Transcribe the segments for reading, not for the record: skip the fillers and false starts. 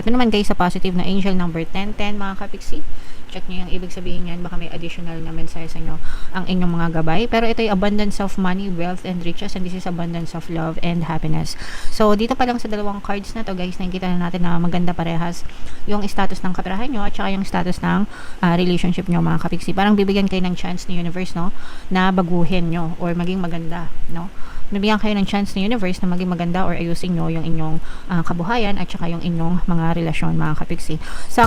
Ito naman guys sa positive na angel number 1010 mga kapiksi. Check nyo yung ibig sabihin yan. Baka may additional na mensahe sa inyo ang inyong mga gabay. Pero ito yung abundance of money, wealth, and riches. And this is abundance of love and happiness. So, dito pa lang sa dalawang cards na to guys, nakikita na natin na maganda parehas yung status ng kaperahan nyo at saka yung status ng relationship nyo mga kapiksi. Parang bibigyan kayo ng chance ni universe, no? Na baguhin nyo or maging maganda, no? Nabigyan kayo ng chance ni universe na maging maganda or ayusin nyo yung inyong kabuhayan at saka yung inyong mga relasyon mga kapiksi. Sa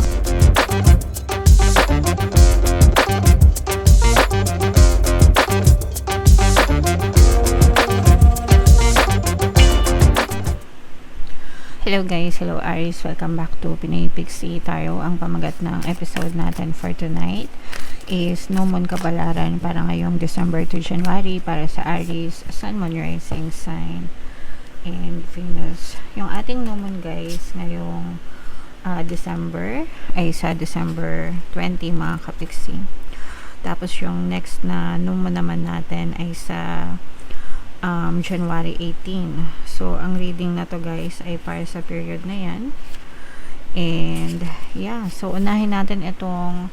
Hello guys, hello Aries, welcome back to Pinoy Pixie Tarot. Ang pamagat ng episode natin for tonight is No Moon Kapalaran para ngayong December to January para sa Aries, Sun, Moon, Rising Sign, and Venus. Yung ating No Moon guys ngayong December ay sa December 20 mga kapiksi. Tapos yung next na No Moon naman natin ay sa January 18. So, ang reading na to guys ay para sa period na yan. And, yeah. So, unahin natin itong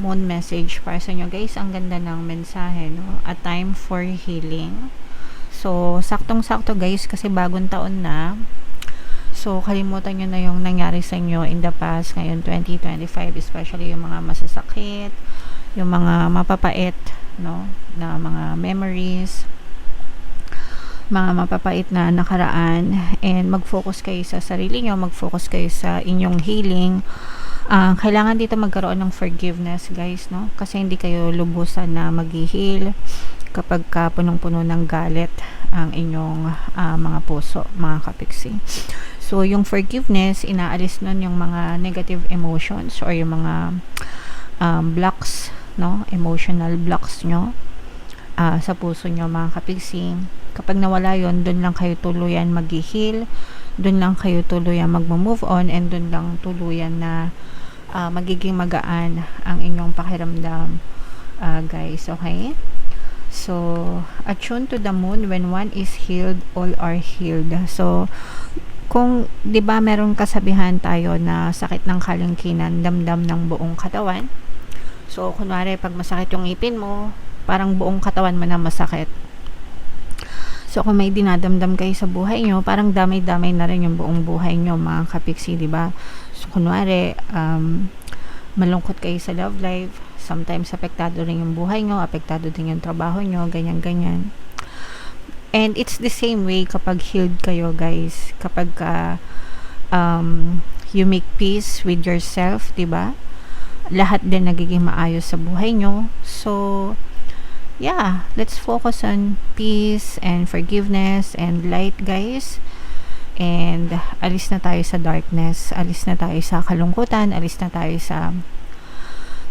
moon message para sa inyo guys. Ang ganda ng mensahe, no? A time for healing. So, saktong-sakto guys kasi bagong taon na. So, kalimutan nyo na yung nangyari sa inyo in the past, ngayon 2025, especially yung mga masasakit, yung mga mapapait, no? Na mga memories, mga mapapait na nakaraan, and mag-focus kayo sa sarili nyo, mag-focus kayo sa inyong healing. Kailangan dito magkaroon ng forgiveness guys, no? Kasi hindi kayo lubusan na mag-heal kapag ka punong-puno ng galit ang inyong mga puso, mga kapiksi. So, yung forgiveness, inaalis nun yung mga negative emotions or yung mga blocks, no? Emotional blocks nyo sa puso nyo, mga kapiksi. Kapag nawala yon, doon lang kayo tuluyan mag-heal, doon lang kayo tuluyan mag-move on, and doon lang tuluyan na magiging magaan ang inyong pakiramdam, guys, okay? So, attune to the moon. When one is healed, all are healed. So, kung 'di ba meron kasabihan tayo na sakit ng kalingkinan, damdam ng buong katawan. So, kunwari pag masakit yung ngipin mo, parang buong katawan mo na masakit. So, kung may dinadamdam kayo sa buhay nyo, parang damay-damay na rin yung buong buhay nyo, mga kapiksi, diba? So, kunwari, malungkot kayo sa love life, sometimes apektado rin yung buhay nyo, apektado din yung trabaho nyo, ganyan-ganyan. And it's the same way kapag healed kayo, guys. Kapag you make peace with yourself, diba? Lahat din nagiging maayos sa buhay nyo. So, yeah, let's focus on peace and forgiveness and light, guys. And alis na tayo sa darkness, alis na tayo sa kalungkutan, alis na tayo sa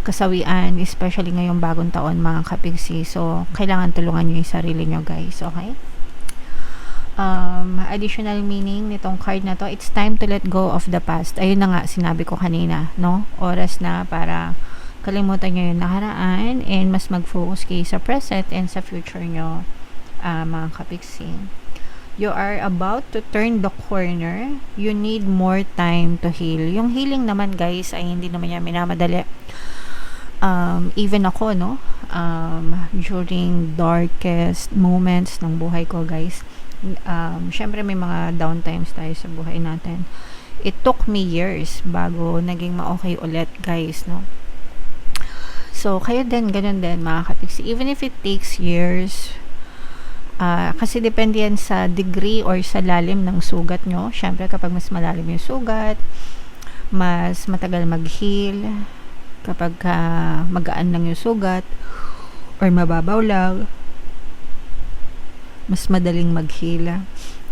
kasawian, especially ngayong bagong taon, mga kapiksi. So, kailangan tulungan nyo yung sarili nyo, guys, okay? Additional meaning nitong card na to, it's time to let go of the past. Ayun na nga, sinabi ko kanina, no? Oras na para kalimutan nyo yung nakaraan and mas mag-focus kayo sa present and sa future nyo, mga kapiksi. You are about to turn the corner. You need more time to heal. Yung healing naman guys ay hindi naman yan minamadali. Even ako, no? During darkest moments ng buhay ko guys, syempre may mga downtimes tayo sa buhay natin. It took me years bago naging ma-okay ulit guys, no? So, kayo din, ganun din, mga kapiksi. Even if it takes years, kasi depende yan sa degree or sa lalim ng sugat nyo. Siyempre, kapag mas malalim yung sugat, mas matagal mag-heal. Kapag magaan lang yung sugat, or mababaw lang, mas madaling mag-heal.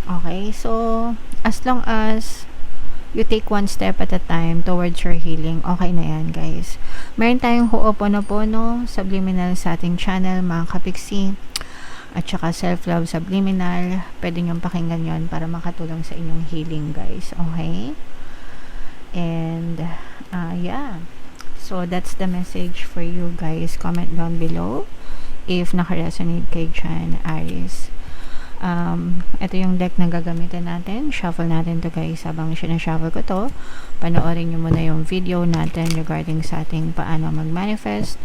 Okay? So, as long as you take one step at a time towards your healing, okay na yan, guys. Meron tayong Ho'oponopono Subliminal sa ating channel, mga kapiksi, at saka Self-Love Subliminal. Pwede nyo pakinggan yon para makatulong sa inyong healing, guys, okay? And yeah, so that's the message for you guys. Comment down below if naka-resonate kay dyan, Aries. Ito yung deck na gagamitin natin. Shuffle natin to guys. Habang sinashuffle ko to, panoorin nyo muna yung video natin regarding sa ating paano mag-manifest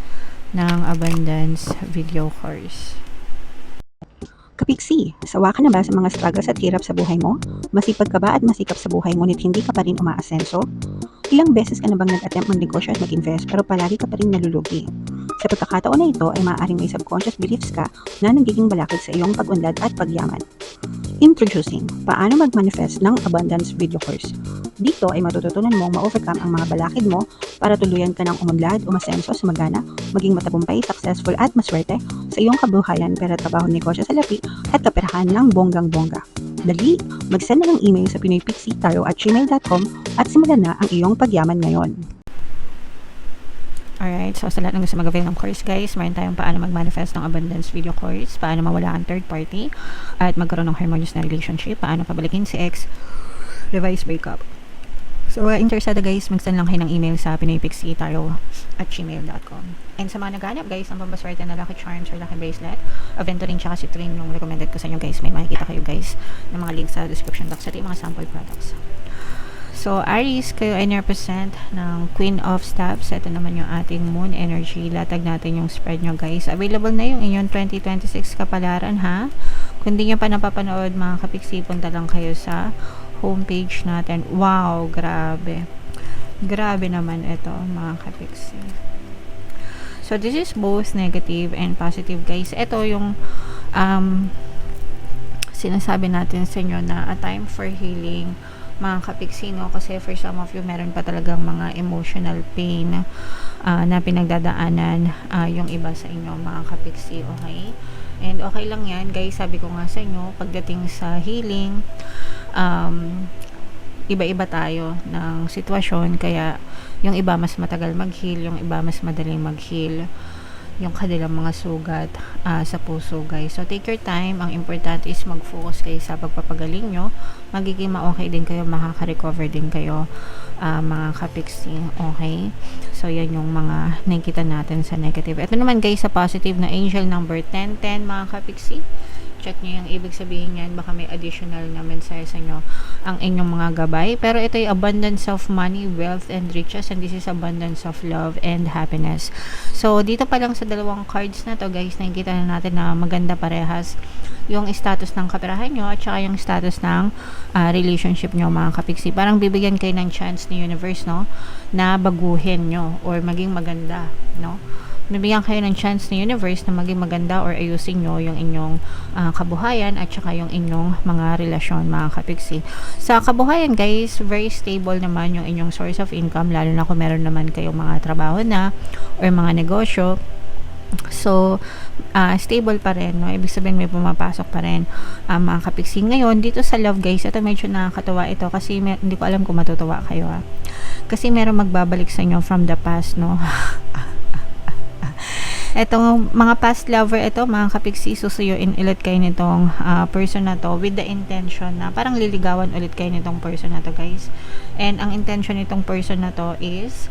ng abundance video course. Kapiksi, sawa ka na ba sa mga struggles at hirap sa buhay mo? Masipag ka ba at masikap sa buhay ngunit hindi ka pa rin umaasenso? Ilang beses ka na bang nag-attempt magnegosyo at mag-invest pero palagi ka pa rin nalulugi? Sa pagkakataon na ito ay maaaring may subconscious beliefs ka na nagiging balakid sa iyong pag-unlad at pagyaman. Introducing, paano mag-manifest ng abundance video course. Dito ay matututunan mong ma-overcome ang mga balakid mo para tuluyan ka ng umunlad, umasenso, sumagana, maging matagumpay, successful at maswerte sa iyong kabuhayan, pera, trabaho, negosyo sa lapi at kaperahan ng bonggang-bongga. Dali, mag-send na ng email sa pinoypixie@gmail.com at simulan na ang iyong pagyaman ngayon. Alright, so sa lahat ng gusto mag-avail ng course guys, meron tayong paano mag-manifest ng abundance video course, paano mawala ang third party, at magkaroon ng harmonious na relationship, paano pabalikin si ex, revise breakup. So, interesado guys, mag-send lang kayo ng email sa pinoypixie@gmail.com. And sa mga naghanap guys, ang pambaswerte na lucky charms or lucky bracelet, Aventurine tsaka Citrine yung recommended ko sa inyo guys. May makikita kayo guys ng mga links sa description box at yung mga sample products. So, Aries, kayo ay represent ng Queen of Staves. Ito naman yung ating moon energy. Latag natin yung spread nyo guys. Available na yung inyong 2026 kapalaran ha. Kung di nyo pa napapanood mga kapiksi, punta lang kayo sa homepage natin. Wow, grabe. Grabe naman ito mga kapiksi. So, this is both negative and positive guys. Ito yung sinasabi natin sa inyo na a time for healing mga kapiksi, no? Kasi for some of you, meron pa talagang mga emotional pain na pinagdadaanan yung iba sa inyo mga kapiksi, okay? And okay lang yan, guys. Sabi ko nga sa inyo, pagdating sa healing, iba-iba tayo ng sitwasyon. Kaya, yung iba mas matagal mag-heal, yung iba mas madaling mag-heal yung kanilang mga sugat sa puso guys. So take your time. Ang importante is mag-focus kayo sa pagpapagaling nyo. Magiging ma-okay din kayo, makaka-recover din kayo mga kapiksi. Okay? So yan yung mga nakikita natin sa negative. Ito naman guys sa positive na angel number 1010 mga kapiksi. Check nyo yung ibig sabihin yan. Baka may additional na mensahe sa inyo ang inyong mga gabay. Pero ito yung abundance of money, wealth, and riches. And this is abundance of love and happiness. So, dito pa lang sa dalawang cards na to guys, nakikita na natin na maganda parehas yung status ng kaperahan nyo at saka yung status ng relationship nyo mga kapiksi. Parang bibigyan kayo ng chance ni universe, no? Na baguhin nyo or maging maganda, no? Nabigyan kayo ng chance ni universe na maging maganda or ayusin nyo yung inyong kabuhayan at saka yung inyong mga relasyon mga kapiksi. Sa kabuhayan guys, very stable naman yung inyong source of income, lalo na kung meron naman kayong mga trabaho na or mga negosyo. So, stable pa rin, no? Ibig sabihin may pumapasok pa rin mga kapiksi. Ngayon, dito sa love guys, ito medyo nakakatawa ito kasi hindi ko alam kung matutuwa kayo kasi meron magbabalik sa inyo from the past, no? Etong mga past lover, ito mga kapiksi, susuyuin ulit kayo nitong person na to with the intention na parang liligawan ulit kayo nitong person na to guys. And ang intention nitong person na to is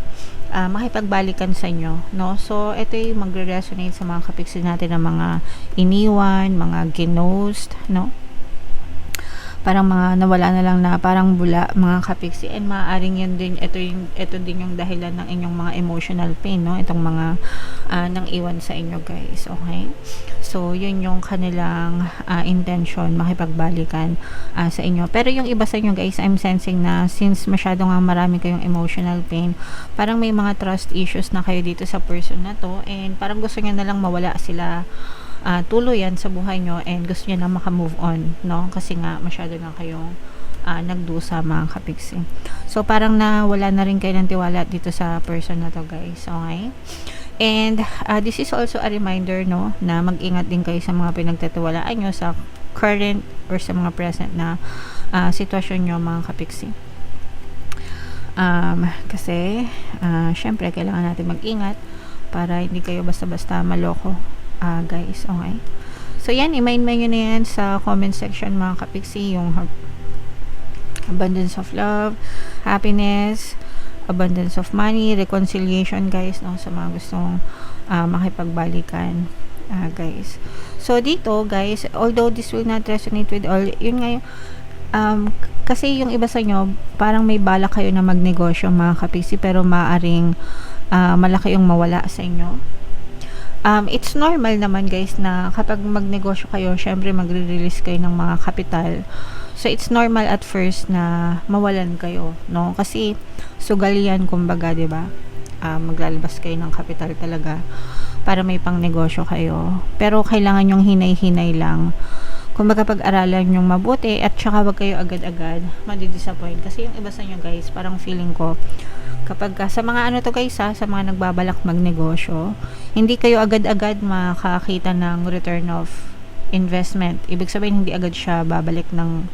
makipagbalikan sa inyo, no? So ito yung magre-resonate sa mga kapiksi natin ng mga iniwan, mga ginost, no? Parang mga nawala na lang na parang bula mga kapiksi, and maaaring yun din, ito din yung dahilan ng inyong mga emotional pain, no? Itong mga nang iwan sa inyo guys, okay? So yun yung kanilang intention, makipagbalikan sa inyo. Pero yung iba sa inyo guys, I'm sensing na since masyado nga marami kayong emotional pain, parang may mga trust issues na kayo dito sa person na to, and parang gusto nyo na lang mawala sila tuluyan sa buhay nyo, and gusto nyo na maka-move on, no? Kasi nga masyado na kayong nagdusa mga kapiksi. So parang nawala na rin kayo ng tiwala dito sa person na to guys, okay? And this is also a reminder, no, na mag-ingat din kayo sa mga pinagtatiwalaan nyo sa current or sa mga present na sitwasyon nyo mga kapiksi. Kasi syempre kailangan natin mag-ingat para hindi kayo basta-basta maloko guys, okay? So yan, i-mind nyo na yan sa comment section mga kapiksi, yung abundance of love, happiness, abundance of money, reconciliation guys, no, sa mga gustong makipagbalikan. Guys. So, dito, guys, although this will not resonate with all, yun nga yung, kasi yung iba sa inyo, parang may balak kayo na magnegosyo mga kapiksi, pero maaring malaki yung mawala sa inyo. It's normal naman guys na kapag magnegosyo kayo, syempre magre-release kayo ng mga kapital. So, it's normal at first na mawalan kayo, no? Kasi, sugal yan, kumbaga, diba? Maglalabas kayo ng kapital talaga para may pang negosyo kayo. Pero, kailangan yung hinay-hinay lang. Kumbaga, pag-aralan yung mabuti at saka wag kayo agad-agad madi-disappoint. Kasi yung iba sa inyo guys, parang feeling ko, kapag sa mga ano to guys sa mga nagbabalak magnegosyo, hindi kayo agad-agad makakita ng return of investment. Ibig sabihin, hindi agad siya babalik ng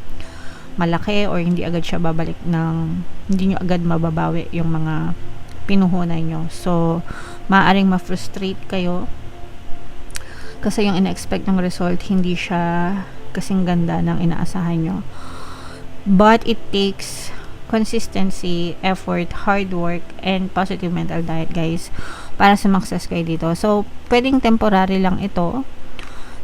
malaki or hindi agad siya babalik ng hindi nyo agad mababawi yung mga pinuhunan nyo. So, maaaring ma-frustrate kayo kasi yung ina-expect ng result hindi siya kasing ganda ng inaasahan nyo. But it takes consistency, effort, hard work, and positive mental diet guys para sumakses kayo dito. So, pwedeng temporary lang ito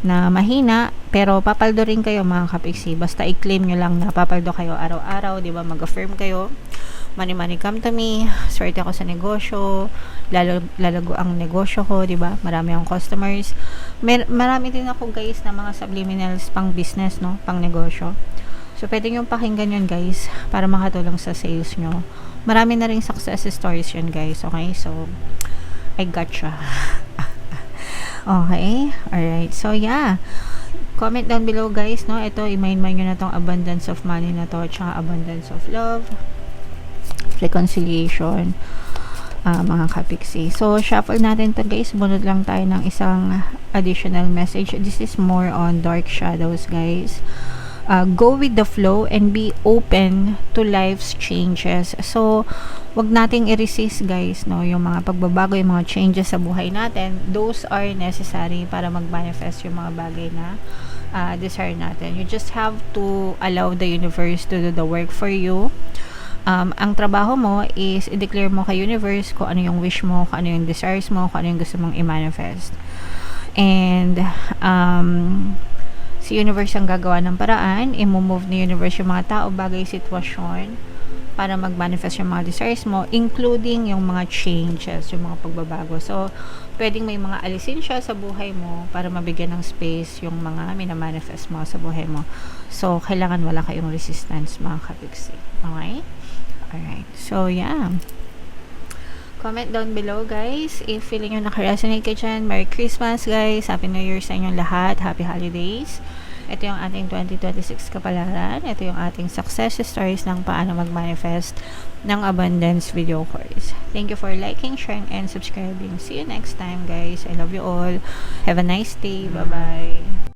na mahina, pero papaldo rin kayo mga kapiksi. Basta i-claim nyo lang na papaldo kayo araw-araw, di ba? Mag-affirm kayo. Money, money come to me. Swerte ako sa negosyo. Lalago ang negosyo ko, di ba? Marami akong customers. Marami din ako guys na mga subliminals pang business, no? Pang negosyo. So, pwede nyo pakinggan yun guys para makatulong sa sales nyo. Marami na rin success stories yun guys. Okay? So, I gotcha. Okay? Alright. So, yeah. Comment down below, guys, no? Ito, i-mind nyo na tong abundance of money na to, tsaka abundance of love, reconciliation, mga kapiksi. So, shuffle natin to, guys. Bunod lang tayo ng isang additional message. This is more on dark shadows, guys. Go with the flow and be open to life's changes. So, wag nating i-resist guys, no, yung mga pagbabago, yung mga changes sa buhay natin. Those are necessary para mag-manifest yung mga bagay na desire natin. You just have to allow the universe to do the work for you. Ang trabaho mo is i-declare mo kay universe kung ano yung wish mo, kung ano yung desires mo, kung ano yung gusto mong i-manifest. And si universe ang gagawa ng paraan, i-move ni universe yung mga tao, bagay, sitwasyon para mag-manifest yung mga desires mo, including yung mga changes, yung mga pagbabago. So, pwedeng may mga alisin siya sa buhay mo para mabigyan ng space yung mga minamanifest mo sa buhay mo. So, kailangan wala kayong resistance mga kapiksi. Okay? Alright. So, yeah. Comment down below guys if feeling nyo nakaresonate ka dyan. Merry Christmas guys, Happy New Year sa inyong lahat, Happy Holidays. Ito yung ating 2026 kapalaran. Ito yung ating success stories ng paano mag-manifest ng abundance video course. Thank you for liking, sharing, and subscribing. See you next time guys. I love you all. Have a nice day. Bye bye.